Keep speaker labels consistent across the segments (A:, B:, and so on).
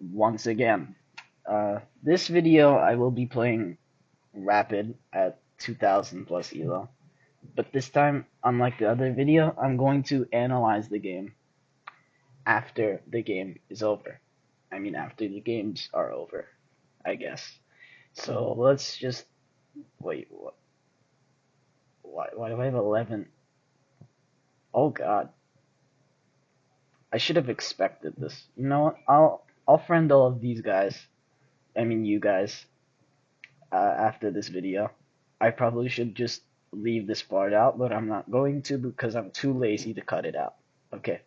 A: once again. This video I will be playing Rapid at 2000 plus elo, but this time, unlike the other video, I'm going to analyze the game after the game is over. I mean, after the games are over, I guess. So let's just wait. Why do I have 11? Oh God, I should have expected this. You know what? I'll friend all of these guys. I mean, you guys. After this video. I probably should just leave this part out, but I'm not going to because I'm too lazy to cut it out. Okay,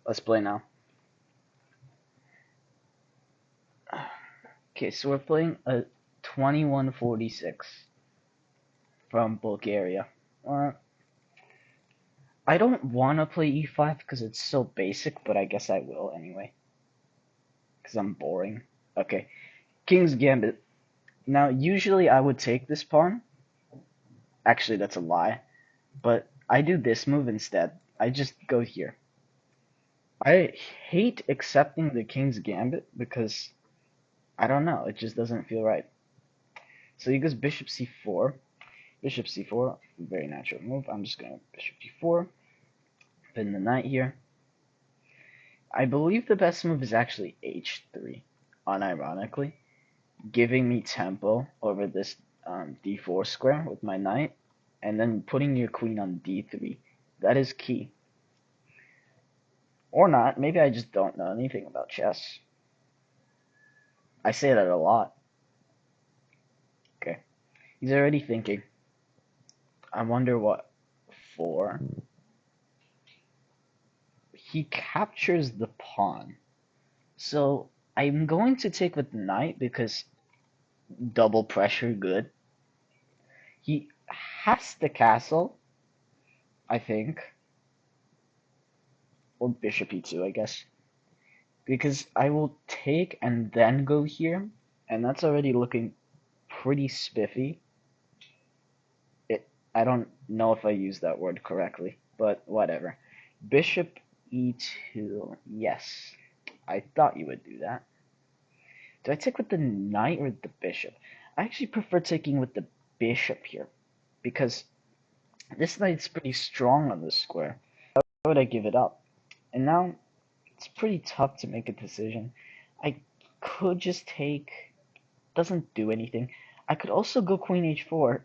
A: let's play now. Okay, so we're playing a 2146 from Bulgaria. Uh, I don't want to play e5 because it's so basic, but I guess I will anyway. Because I'm boring. Okay, King's Gambit. Now, usually I would take this pawn. Actually, that's a lie. But I do this move instead. I just go here. I hate accepting the King's Gambit because I don't know, it just doesn't feel right. So he goes Bishop C4. Bishop C4, very natural move. I'm just going to Bishop D4. Pin the knight here. I believe the best move is actually H3, unironically, giving me tempo over this D4 square with my knight, and then putting your queen on D3. That is key. Or not, maybe I just don't know anything about chess. I say that a lot. Okay. He's already thinking. I wonder what for. He captures the pawn. So I'm going to take with the knight because double pressure good. He has the castle, I think. Or bishop e2, I guess. Because I will take and then go here. And that's already looking pretty spiffy. I don't know if I used that word correctly, but whatever. Bishop e2. Yes, I thought you would do that. Do I take with the knight or the bishop? I actually prefer taking with the bishop here, because this knight's pretty strong on this square. Why would I give it up? And now, it's pretty tough to make a decision. I could just take... doesn't do anything. I could also go queen h4.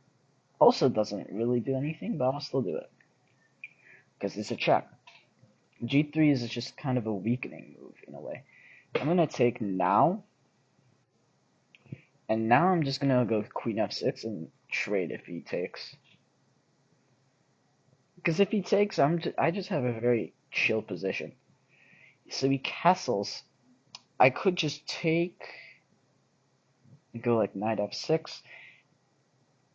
A: Also doesn't really do anything, but I'll still do it. Because it's a check. G3 is just kind of a weakening move, in a way. I'm going to take now. And now I'm just going to go queen f6 and trade if he takes. Because if he takes, I just have a very chill position. So he castles. I could just take... go like knight f6.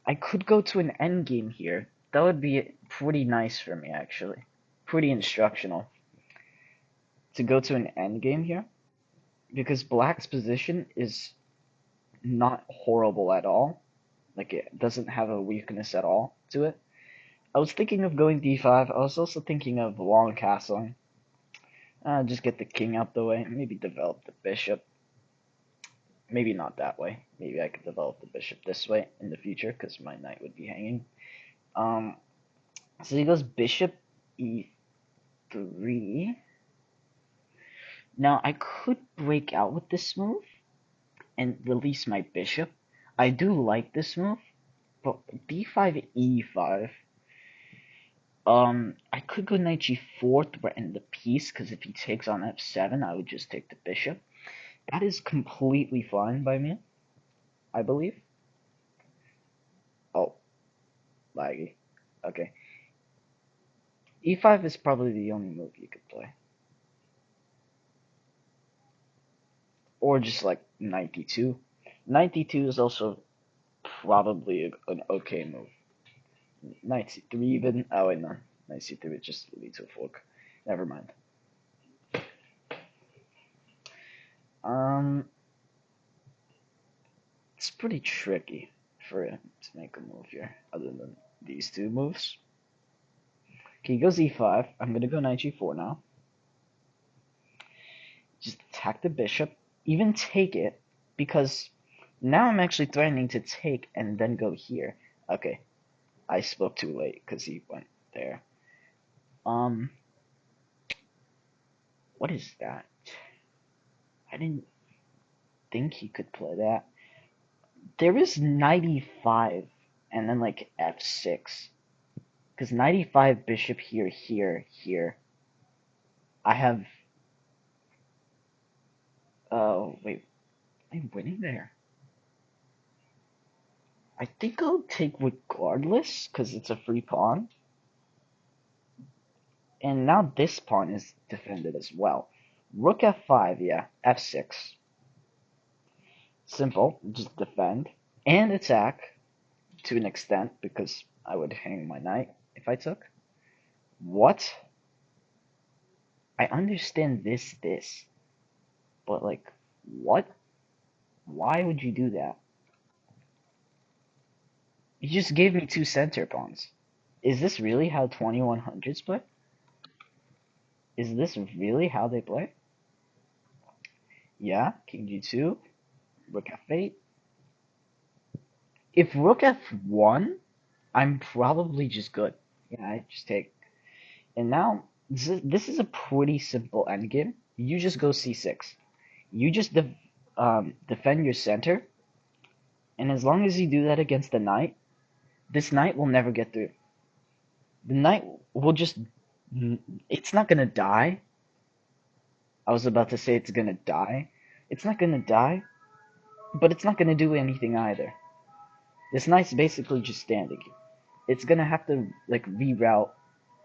A: I could go to an endgame here. That would be pretty nice for me, actually. Pretty instructional. To go to an endgame here. Because black's position is not horrible at all. Like, it doesn't have a weakness at all to it. I was thinking of going d5. I was also thinking of long castling. Just get the king out the way. Maybe develop the bishop. Maybe not that way. Maybe I could develop the bishop this way in the future, because my knight would be hanging. So he goes bishop e3. Now, I could break out with this move and release my bishop. I do like this move, but d5, e5. I could go knight g4, threaten the piece, because if he takes on f7, I would just take the bishop. That is completely fine by me, I believe. Oh, laggy. Okay. e5 is probably the only move you could play. Or just like knight d2. Knight d2 is also probably an okay move. Knight c3 even. Oh wait, no. Knight c3 would just lead to a fork. Never mind. It's pretty tricky for him to make a move here, other than these two moves. Okay, he goes e5. I'm gonna go knight g4 now. Just attack the bishop. even take it, because now I'm actually threatening to take and then go here. Okay, I spoke too late because he went there. Um, what is that? I didn't think he could play that. There is 95 and then like f6. Because 95 bishop here, here, here. I have. Oh, wait. I'm winning there. I think I'll take regardless because it's a free pawn. And now this pawn is defended as well. Rook f5, yeah. f6. Simple. Just defend. And attack to an extent because I would hang my knight if I took. What? I understand this. But like, what? Why would you do that? You just gave me two center pawns. Is this really how 2100s play? Is this really how they play? Yeah, king g2, rook f8. If rook f1, I'm probably just good. Yeah, I just take. And now, this is a pretty simple endgame. You just go c6. You just defend your center, and as long as you do that against the knight, this knight will never get through. The knight will just. It's not gonna die. I was about to say it's gonna die. It's not gonna die, but it's not gonna do anything either. This knight's basically just standing. It's gonna have to like reroute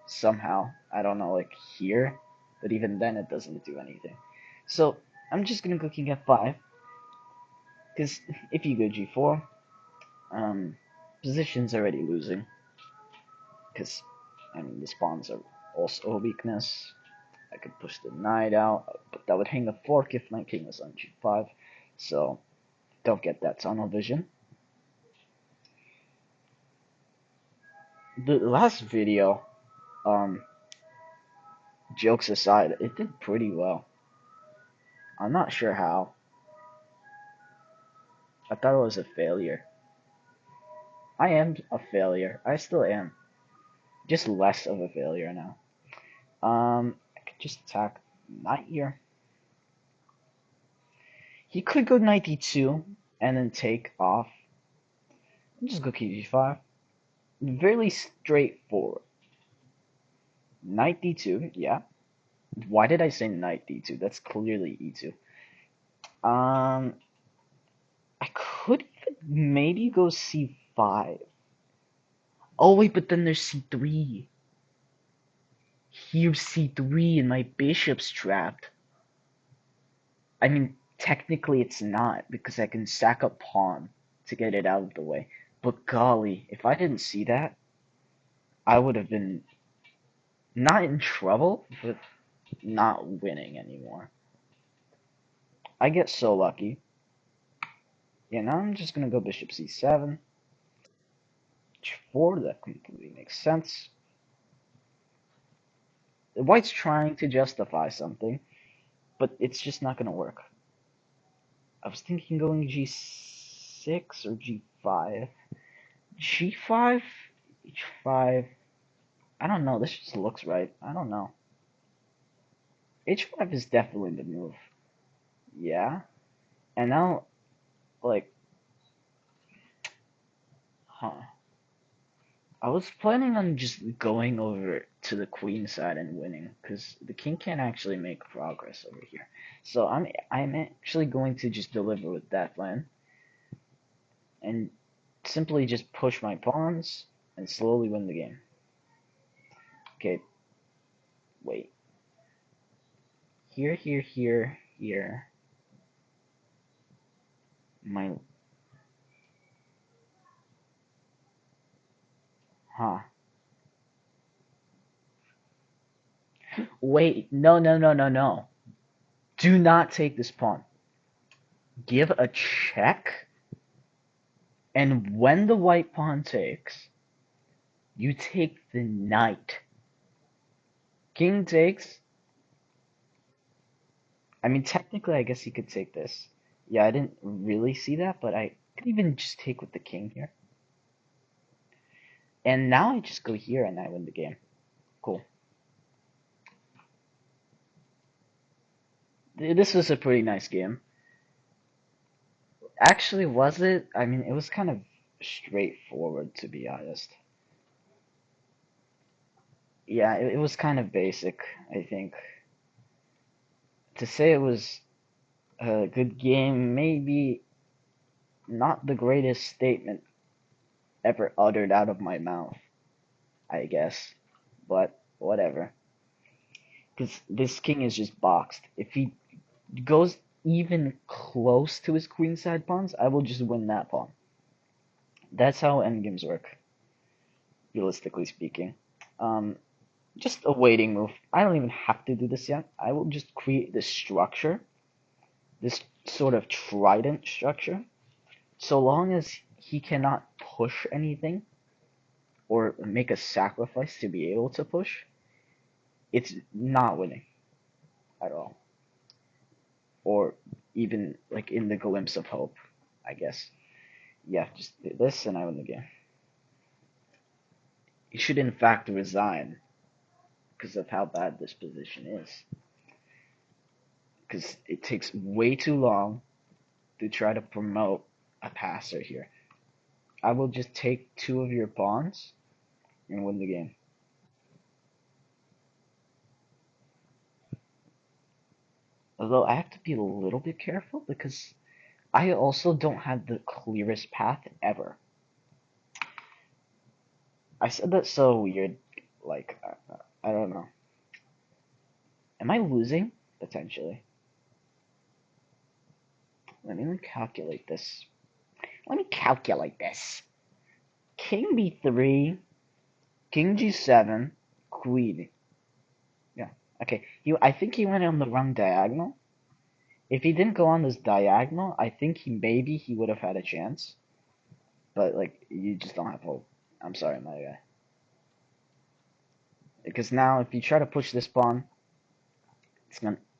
A: somehow. I don't know, like here, but even then it doesn't do anything. So I'm just gonna go king f5, because if you go g4, position's already losing. Because I mean, these pawns are also a weakness. I could push the knight out, but that would hang a fork if my king was on g5. So don't get that tunnel vision. The last video, jokes aside, it did pretty well. I'm not sure how. I thought it was a failure. I am a failure. I still am. Just less of a failure now. I could just attack knight here. He could go knight d2 and then take off. Just go king g5. Very straightforward. Knight d2, yeah. Why did I say knight d2? That's clearly e2. I could maybe go c5. Oh wait, but then there's c3. Here's c3 and my bishop's trapped. I mean, technically it's not, because I can sack a pawn to get it out of the way. But golly, if I didn't see that, I would have been not in trouble, but not winning anymore. I get so lucky. Yeah, now I'm just gonna go bishop c7. h4, that completely makes sense. White's trying to justify something, but it's just not gonna work. I was thinking going g6 or g5. g5? h5? I don't know, this just looks right. I don't know. h5 is definitely the move. Yeah. And now, like, huh. I was planning on just going over to the queen side and winning, because the king can't actually make progress over here. So I'm actually going to just deliver with that plan, and simply just push my pawns and slowly win the game. Okay, wait. Here, here, here, here. My... Huh. Wait, no, no, no, no, no. Do not take this pawn. Give a check, and when the white pawn takes, you take the knight. King takes. I mean, technically, I guess you could take this. Yeah, I didn't really see that, but I could even just take with the king here. And now I just go here and I win the game. Cool. This was a pretty nice game. Actually, was it? I mean, it was kind of straightforward, to be honest. Yeah, it was kind of basic, I think. To say it was a good game, maybe not the greatest statement ever uttered out of my mouth, I guess. But whatever. Because this king is just boxed. If he goes even close to his queenside pawns, I will just win that pawn. That's how endgames work, realistically speaking. Um, just a waiting move. I don't even have to do this yet. I will just create this structure, this sort of trident structure. So long as he cannot push anything or make a sacrifice to be able to push, it's not winning at all. Or even like in the glimpse of hope, I guess. Yeah, just do this and I win the game. He should in fact resign because of how bad this position is. Because it takes way too long to try to promote a passer here. I will just take two of your pawns and win the game. Although I have to be a little bit careful because I also don't have the clearest path ever. I said that so weird. Like, I don't know. Am I losing? Potentially. Let me calculate this. Let me calculate this. King b3, king g7, queen. Yeah. Okay. I think he went on the wrong diagonal. If he didn't go on this diagonal, I think he would have had a chance. But like you just don't have hope. I'm sorry, my guy. Because now if you try to push this pawn,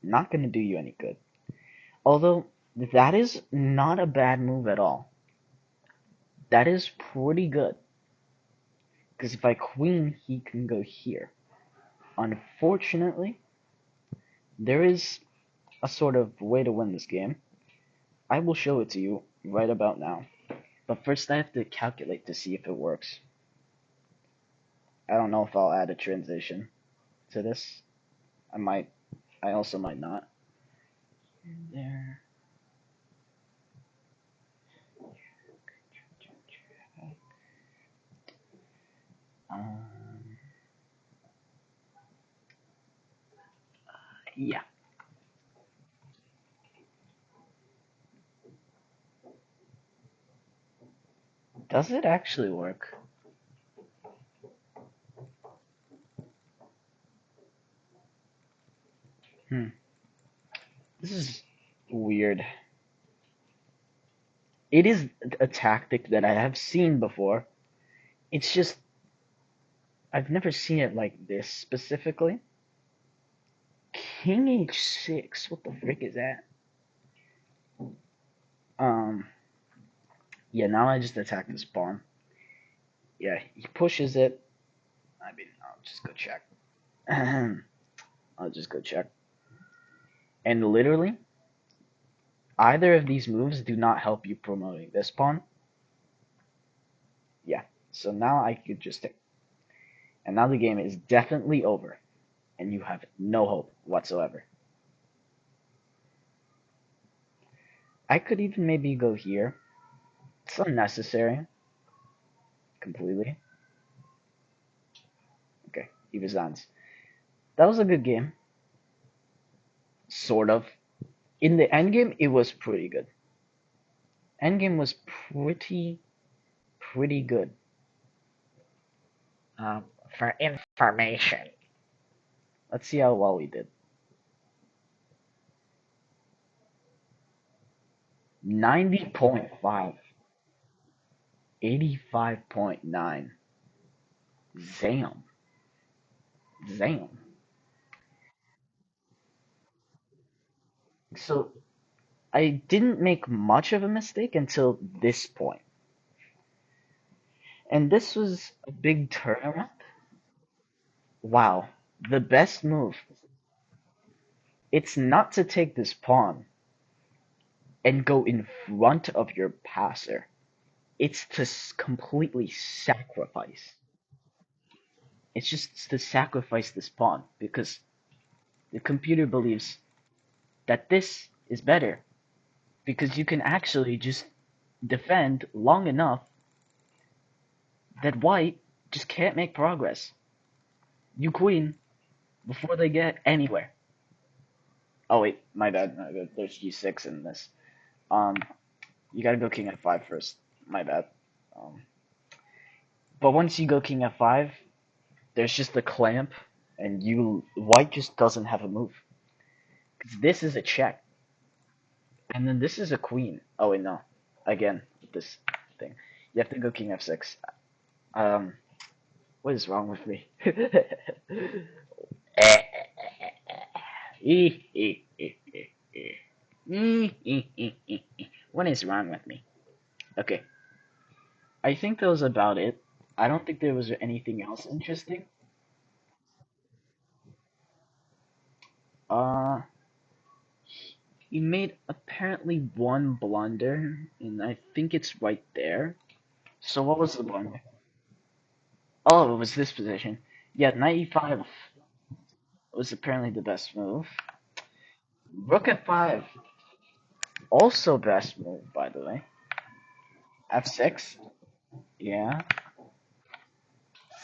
A: not gonna do you any good. Although that is not a bad move at all. That is pretty good. Because if I queen, he can go here. Unfortunately, there is a sort of way to win this game. I will show it to you right about now. But first I have to calculate to see if it works. I don't know if I'll add a transition to this. I might. I also might not. There. Um, yeah. Does it actually work? Hmm. This is weird. It is a tactic that I have seen before. It's just I've never seen it like this specifically. King h6. What the frick is that? Um. Yeah. Now I just attack this pawn. Yeah. He pushes it. I mean, I'll just go check. I'll just go check. And literally, either of these moves do not help you promoting this pawn. Yeah. So now I could just take. And now the game is definitely over. And you have no hope whatsoever. I could even maybe go here. It's unnecessary. Completely. Okay. He resigns. That was a good game. Sort of. In the endgame, it was pretty good. Endgame was pretty good. For information. Let's see how well we did. 90.5. 85.9. Zam. Zam. So I didn't make much of a mistake until this point. And this was a big turnaround. Wow. The best move. It's not to take this pawn and go in front of your passer. It's to completely sacrifice. It's just to sacrifice this pawn because the computer believes that this is better because you can actually just defend long enough that white just can't make progress. You queen before they get anywhere. Oh wait, my bad. My bad. There's g6 in this. Um, you gotta go king f5 first. My bad. Um, but once you go king f5, there's just a clamp, and you white just doesn't have a move. Because this is a check, and then this is a queen. Oh wait, no. Again, with this thing, you have to go king f6. Um, what is wrong with me? What is wrong with me? Okay, I think that was about it. I don't think there was anything else interesting. Uh, he made apparently one blunder, and I think it's right there. So what was the blunder? Oh, it was this position. Yeah, knight e5 was apparently the best move. Rook f5, also best move, by the way. f6, yeah.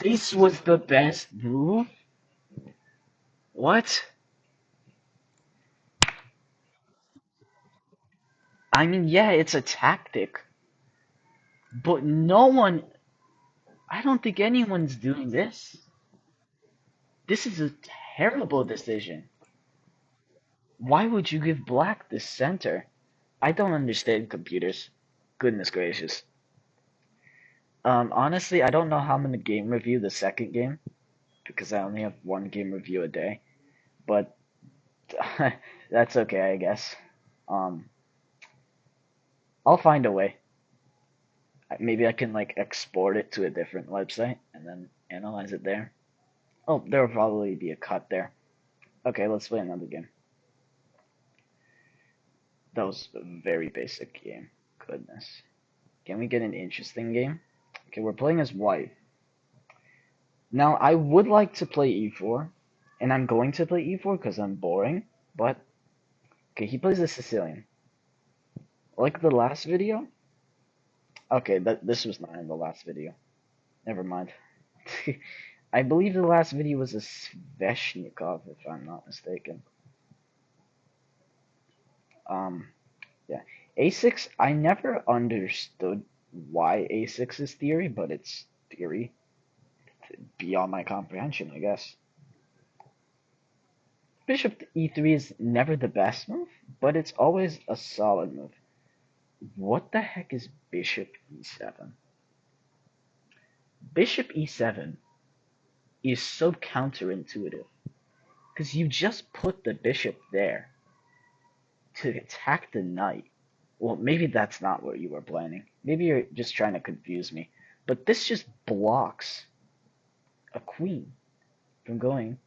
A: This was the best move? What? I mean, yeah, it's a tactic, but no one, I don't think anyone's doing this. This is a terrible decision. Why would you give black the center? I don't understand computers. Goodness gracious. Honestly, I don't know how I'm gonna game review the second game because I only have one game review a day, but that's okay, I guess. Um, I'll find a way. Maybe I can like export it to a different website and then analyze it there. Oh, there'll probably be a cut there. Okay, let's play another game. That was a very basic game. Goodness. Can we get an interesting game? Okay, we're playing as white. Now, I would like to play e4, and I'm going to play e4 because I'm boring, but okay, he plays the Sicilian. Like the last video? Okay, this was not in the last video. Never mind. I believe the last video was a Sveshnikov, if I'm not mistaken. Um, yeah. A6, I never understood why A6 is theory, but it's theory beyond my comprehension, I guess. Bishop e3 is never the best move, but it's always a solid move. What the heck is bishop e7? Bishop e7 is so counterintuitive because you just put the bishop there to attack the knight. Well, maybe that's not what you were planning. Maybe you're just trying to confuse me. But this just blocks a queen from going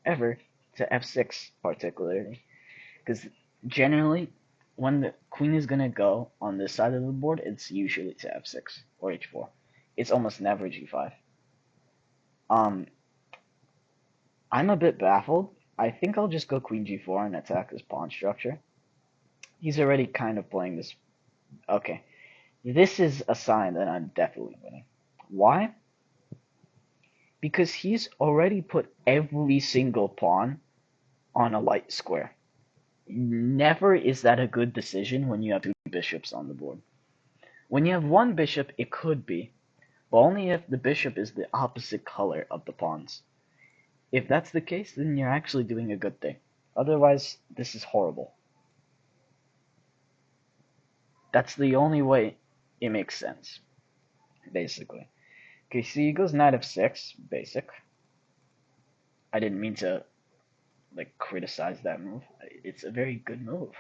A: ever to f6, particularly. Because generally, when the queen is going to go on this side of the board, it's usually to f6 or h4. It's almost never g5. Um, I'm a bit baffled. I think I'll just go queen g4 and attack this pawn structure. He's already kind of playing this. Okay, this is a sign that I'm definitely winning. Why? Because he's already put every single pawn on a light square. Never is that a good decision when you have two bishops on the board. When you have one bishop, it could be, but only if the bishop is the opposite color of the pawns. If that's the case, then you're actually doing a good thing. Otherwise, this is horrible. That's the only way it makes sense, basically. Okay, so he goes knight f6, basic. I didn't mean to like criticize that move. It's a very good move.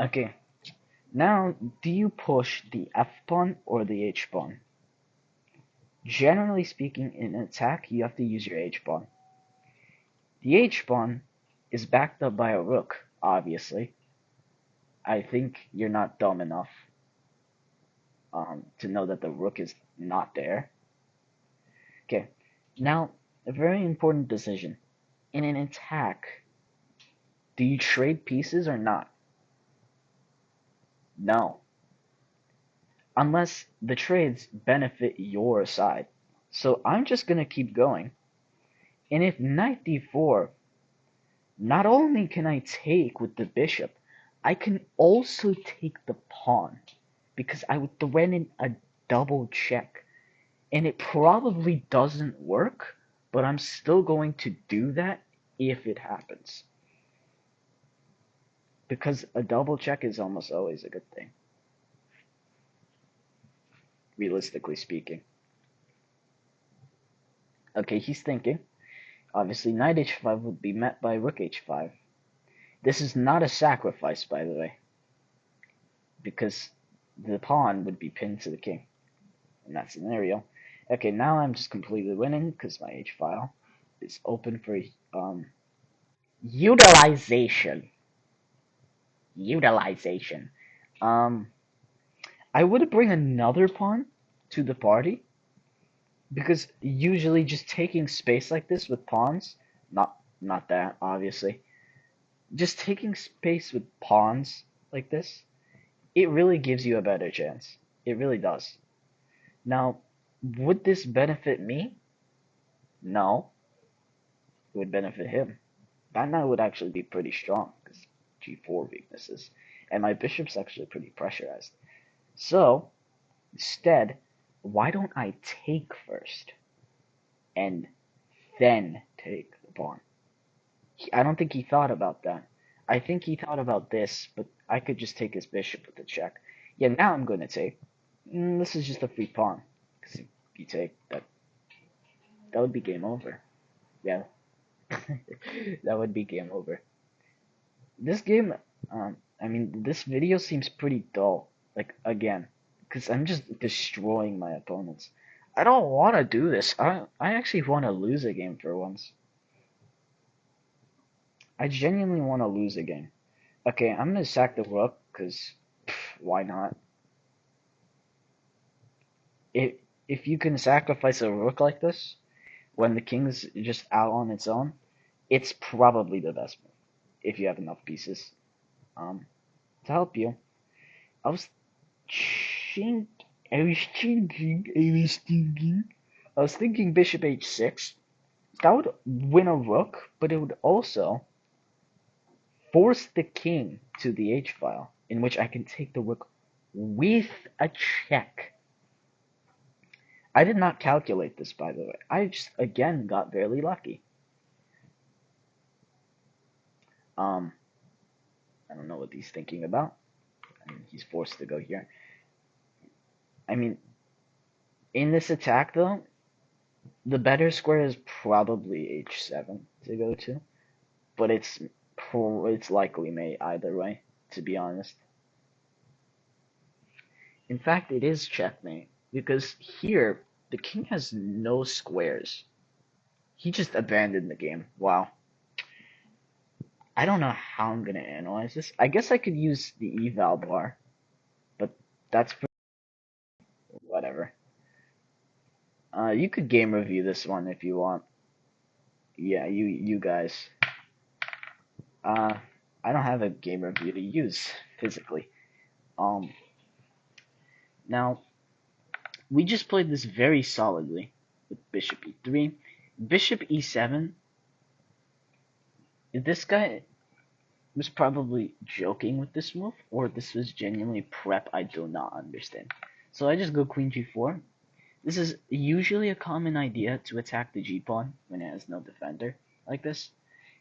A: Okay, now do you push the F pawn or the H pawn? Generally speaking, in an attack, you have to use your H pawn. The H pawn is backed up by a rook, obviously. I think you're not dumb enough to know that the rook is not there. Okay, now a very important decision. In an attack, do you trade pieces or not? No, unless the trades benefit your side. So I'm just gonna keep going. And if knight d4, not only can I take with the bishop, I can also take the pawn because I would threaten a double check. And it probably doesn't work, but I'm still going to do that if it happens. Because a double check is almost always a good thing, realistically speaking. Okay, he's thinking. Obviously, knight h5 would be met by rook h5. This is not a sacrifice, by the way, because the pawn would be pinned to the king in that scenario. Okay, now I'm just completely winning because my h file is open for utilization. Utilization. Um, I would bring another pawn to the party because usually just taking space like this with pawns, not that obviously, just taking space with pawns like this, it really gives you a better chance. It really does. Now, would this benefit me? No, it would benefit him. That knight would actually be pretty strong because g4 weaknesses, and my bishop's actually pretty pressurized. So, instead, why don't I take first and then take the pawn? I don't think he thought about that. I think he thought about this, but I could just take his bishop with the check. Yeah, now I'm going to take. This is just a free pawn. Because if you take, that would be game over. Yeah, that would be game over. This game, I mean, this video seems pretty dull. Like, again, because I'm just destroying my opponents. I don't want to do this. I actually want to lose a game for once. I genuinely want to lose a game. Okay, I'm gonna sack the rook, because why not? If, if you can sacrifice a rook like this, when the king's just out on its own, it's probably the best move, if you have enough pieces. To help you. I was think I was thinking bishop h6. That would win a rook, but it would also force the king to the h file, in which I can take the rook with a check. I did not calculate this, by the way. I just, again, got barely lucky. Um, I don't know what he's thinking about. I mean, he's forced to go here. I mean, in this attack, though, the better square is probably h7 to go to, but it's likely mate either way, to be honest. In fact, it is checkmate, because here, the king has no squares. He just abandoned the game. Wow. I don't know how I'm gonna analyze this. I guess I could use the eval bar, but that's for whatever. You could game review this one if you want. Yeah, you guys. Uh, I don't have a game review to use physically. Um, Now we just played this very solidly with bishop e3, bishop e7. This guy was probably joking with this move, or this was genuinely prep. I do not understand. So I just go queen g4. This is usually a common idea to attack the g-pawn when it has no defender, like this,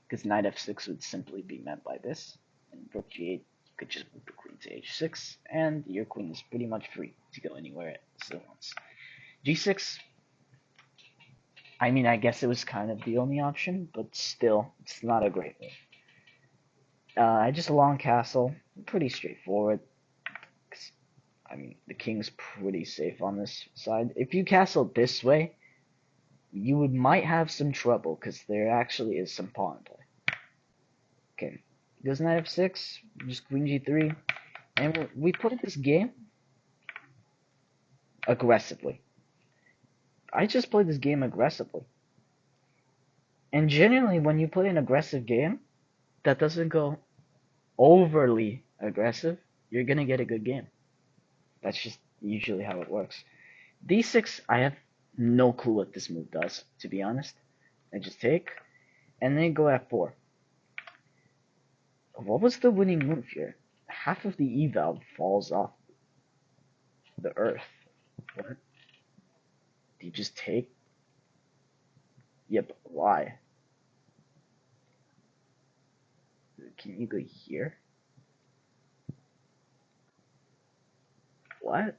A: because knight f6 would simply be met by this, and rook g8, you could just move the queen to h6, and your queen is pretty much free to go anywhere it still wants. g6, I mean, I guess it was kind of the only option, but still, it's not a great move. I just long castle, pretty straightforward. 'Cause, I mean, the king's pretty safe on this side. If you castle this way, you might have some trouble because there actually is some pawn play. Okay, goes knight f6, just queen g3, and we played this game aggressively. I just played this game aggressively. And generally, when you play an aggressive game that doesn't go overly aggressive, you're gonna get a good game. That's just usually how it works. D6, I have no clue what this move does, to be honest. I just take, and then go f4. What was the winning move here? Half of the E valve falls off the earth. What? Do you just take? Yep, why? Can you go here? What?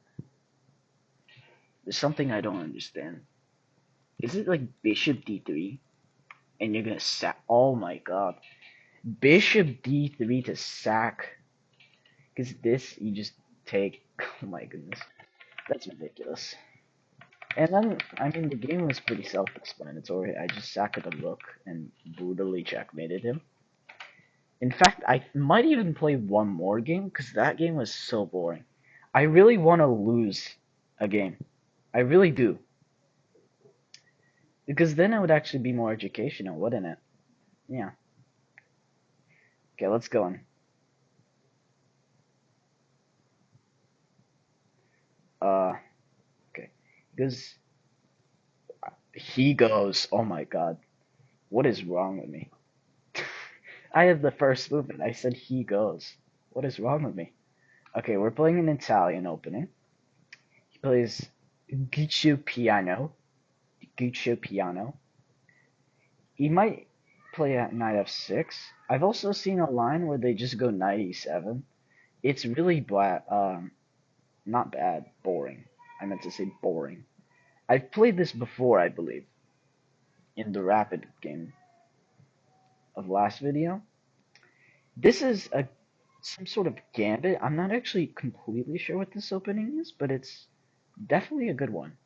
A: There's something I don't understand. Is it like bishop d3? And you're gonna sack? Oh my god. Bishop d3 to sack. Because this, you just take. Oh my goodness. That's ridiculous. And then, I mean, the game was pretty self-explanatory. I just sacked a rook and brutally checkmated him. In fact, I might even play one more game because that game was so boring. I really want to lose a game. I really do. Because then it would actually be more educational, wouldn't it? Yeah. Okay, let's go on. Okay. Because he goes, oh my god. What is wrong with me? I had the first movement. I said he goes. What is wrong with me? Okay, we're playing an Italian opening. He plays Guccio Piano. Guccio Piano. He might play at knight f6. I've also seen a line where they just go knight e7. It's really not bad, boring. I meant to say boring. I've played this before, I believe, in the rapid game of last video. This is some sort of gambit. I'm not actually completely sure what this opening is, but it's definitely a good one.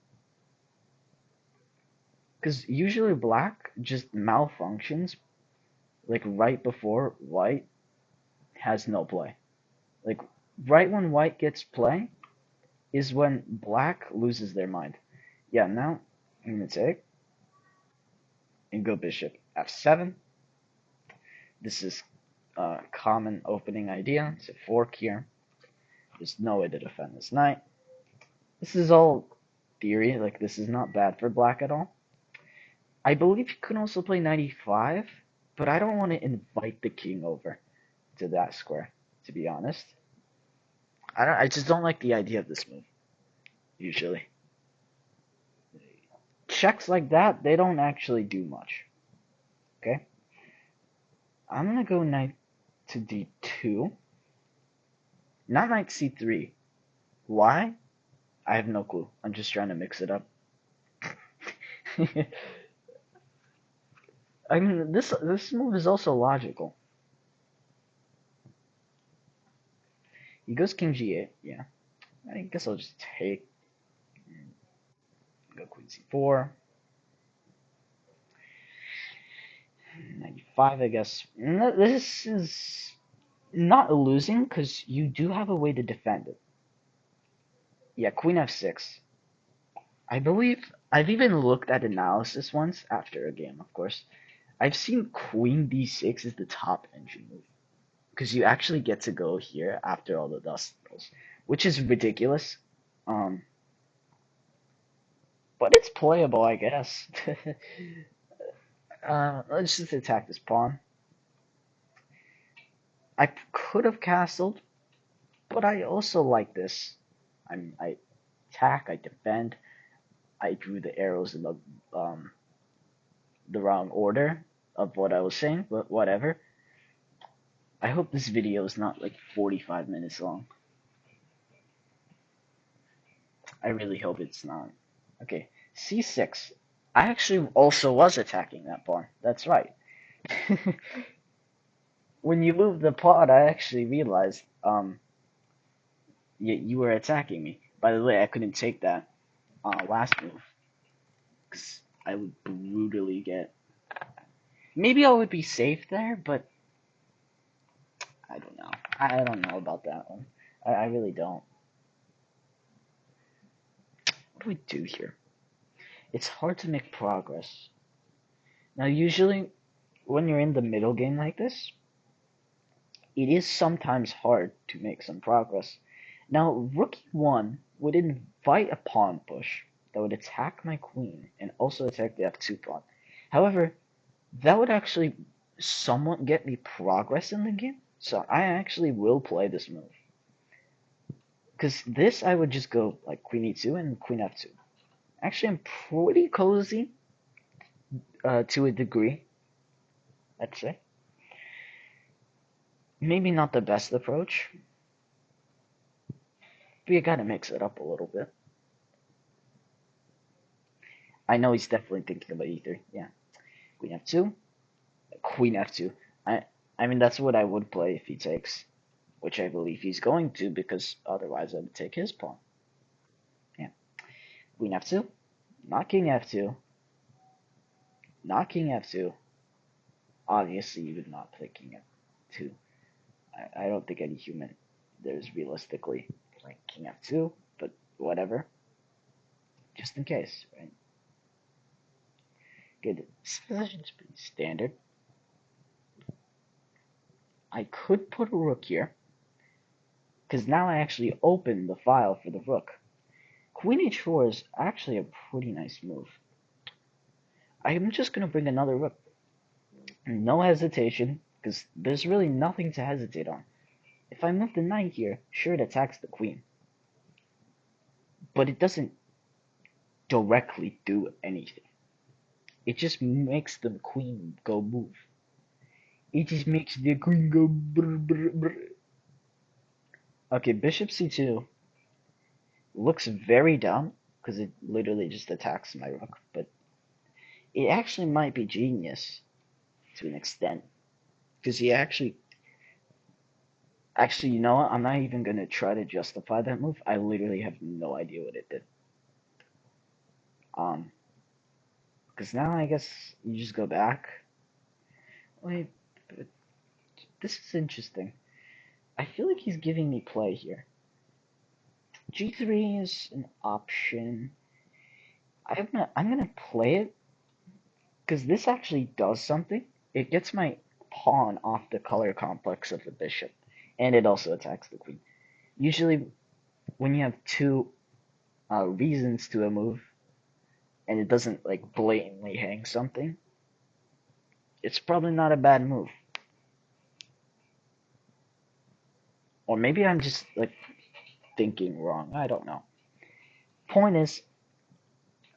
A: Because usually black just malfunctions like right before white has no play. Like right when white gets play is when black loses their mind. Yeah, now I'm gonna take and go bishop f7. This is a common opening idea. It's a fork here. There's no way to defend this knight. This is all theory. Like this is not bad for black at all. I believe you can also play knight e5, but I don't want to invite the king over to that square. To be honest, I just don't like the idea of this move. Usually, checks like that they don't actually do much. Okay, I'm gonna go knight to d2, not knight c3. Why? I have no clue. I'm just trying to mix it up. I mean, this move is also logical. He goes king g8. Yeah, I guess I'll just take. Go queen c4. 95, I guess. This is not losing because you do have a way to defend it. Yeah, queen f6. I believe I've even looked at analysis once after a game, of course. I've seen queen d6 is the top engine move because you actually get to go here after all the dust settles, which is ridiculous. Um, but it's playable, I guess. Let's just attack this pawn. I could have castled, but I also like this. I attack, I defend. I drew the arrows in the wrong order of what I was saying, but whatever. I hope this video is not like 45 minutes long. I really hope it's not. Okay, c6. I actually also was attacking that pawn. That's right. when you moved the pawn, I actually realized you were attacking me. By the way, I couldn't take that last move because I would brutally get. Maybe I would be safe there, but I don't know. I don't know about that one. I really don't. What do we do here? It's hard to make progress. Now, usually, when you're in the middle game like this, it is sometimes hard to make some progress. Now, rook e1 would invite a pawn push that would attack my queen and also attack the f2 pawn. However, that would actually somewhat get me progress in the game, so I actually will play this move. Because this, I would just go like queen e2 and queen f2. Actually, I'm pretty cozy to a degree, I'd say. Maybe not the best approach, but you gotta mix it up a little bit. I know he's definitely thinking about e3. Yeah, queen f2, queen f2. I mean that's what I would play if he takes, which I believe he's going to because otherwise I would take his pawn. Yeah, queen f2, not king f2, not king f2. Obviously, you would not play king f2. I don't think any human there's realistically playing king f2, but whatever, just in case, right? Good. This position's pretty standard. I could put a rook here, because now I actually open the file for the rook. Queen h4 is actually a pretty nice move. I'm just going to bring another rook. No hesitation, because there's really nothing to hesitate on. If I move the knight here, sure it attacks the queen. But it doesn't directly do anything. It just makes the queen go move. It just makes the queen go brr, brr, brr. Okay, bishop c2 looks very dumb because it literally just attacks my rook, but it actually might be genius to an extent because he actually, you know what? I'm not even gonna try to justify that move. I literally have no idea what it did. Because now I guess you just go back. Wait, but this is interesting. I feel like he's giving me play here. G3 is an option. I'm gonna play it because this actually does something. It gets my pawn off the color complex of the bishop, and it also attacks the queen. Usually, when you have two reasons to a move, and it doesn't like blatantly hang something, it's probably not a bad move. Or maybe I'm just like thinking wrong. I don't know. Point is,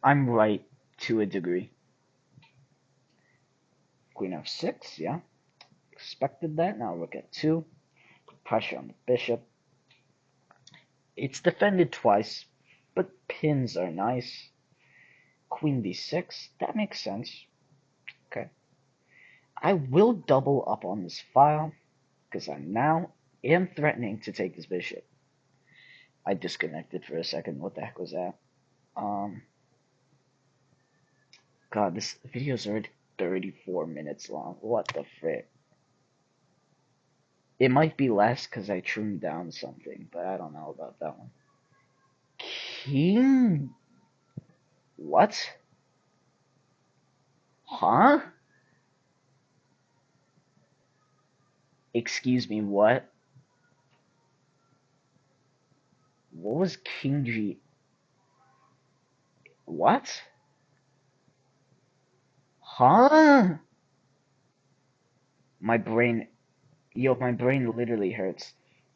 A: I'm right to a degree. Queen f6, yeah. Expected that. Now rook at2. Pressure on the bishop. It's defended twice, but pins are nice. Queen d6, that makes sense. Okay. I will double up on this file, because I now am threatening to take this bishop. I disconnected for a second. What the heck was that? God, this video is already 34 minutes long. What the frick? It might be less because I trimmed down something, but I don't know about that one. King? What? Huh? Excuse me, what? What was King G? What? Huh? My brain, my brain literally hurts.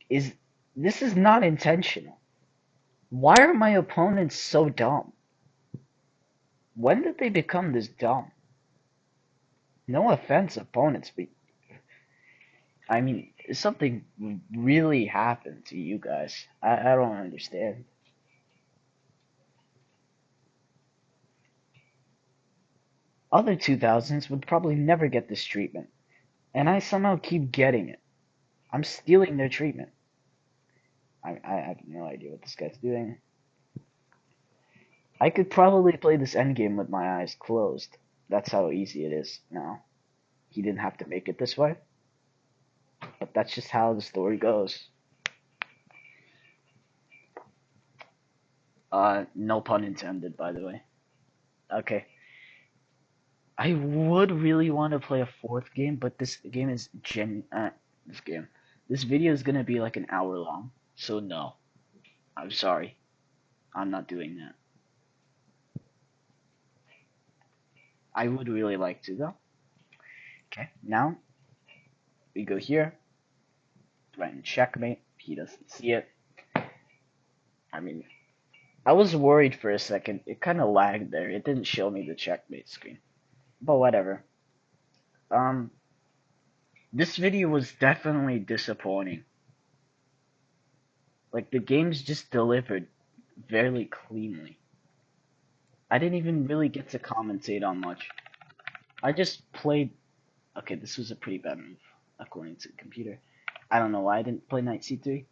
A: This is not intentional. Why are my opponents so dumb? When did they become this dumb? No offense, opponents, but I mean, something really happened to you guys. I don't understand. Other 2000s would probably never get this treatment. And I somehow keep getting it. I'm stealing their treatment. I have no idea what this guy's doing. I could probably play this endgame with my eyes closed. That's how easy it is now. He didn't have to make it this way, but that's just how the story goes. No pun intended, by the way. Okay. I would really want to play a fourth game, but this game is this video is gonna be like an hour long, so no. I'm sorry. I'm not doing that. I would really like to though. Okay, now we go here, threaten checkmate. He doesn't see it. I mean, I was worried for a second. It kind of lagged there. It didn't show me the checkmate screen. But whatever. Um, this video was definitely disappointing. Like, the game's just delivered fairly cleanly. I didn't even really get to commentate on much. I just played. Okay, this was a pretty bad move, according to the computer. I don't know why I didn't play knight c3.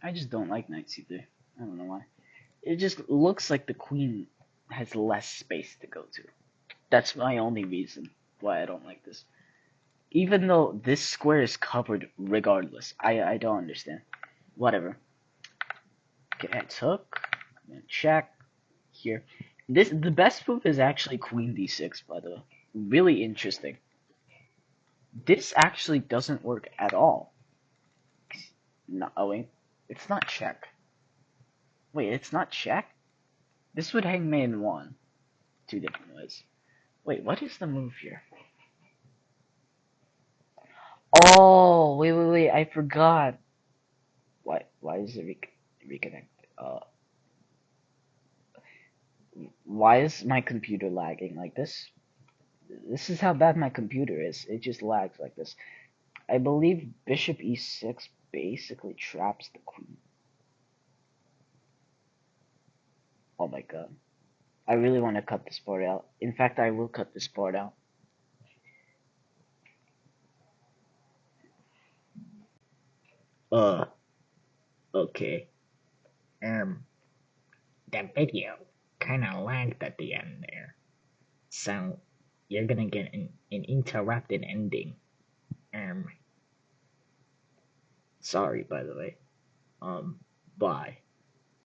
A: I just don't like knight c3. I don't know why. It just looks like the queen has less space to go to. That's my only reason why I don't like this. Even though this square is covered regardless. I don't understand. Whatever. Okay, I took. I'm gonna check here. The best move is actually queen d6, by the way. Really interesting. This actually doesn't work at all. No, oh wait. It's not check. Wait, it's not check? This would hangman 1. Two different ways. Wait, what is the move here? Oh, wait, I forgot. Why is it reconnect? Uh, why is my computer lagging like this? This is how bad my computer is. It just lags like this. I believe bishop e6 basically traps the queen. Oh my god. I really want to cut this part out. In fact, I will cut this part out. Uh, okay.
B: Um, the video kind of lagged at the end there. So you're gonna get an interrupted ending. Um,
A: Sorry, by the way. Bye.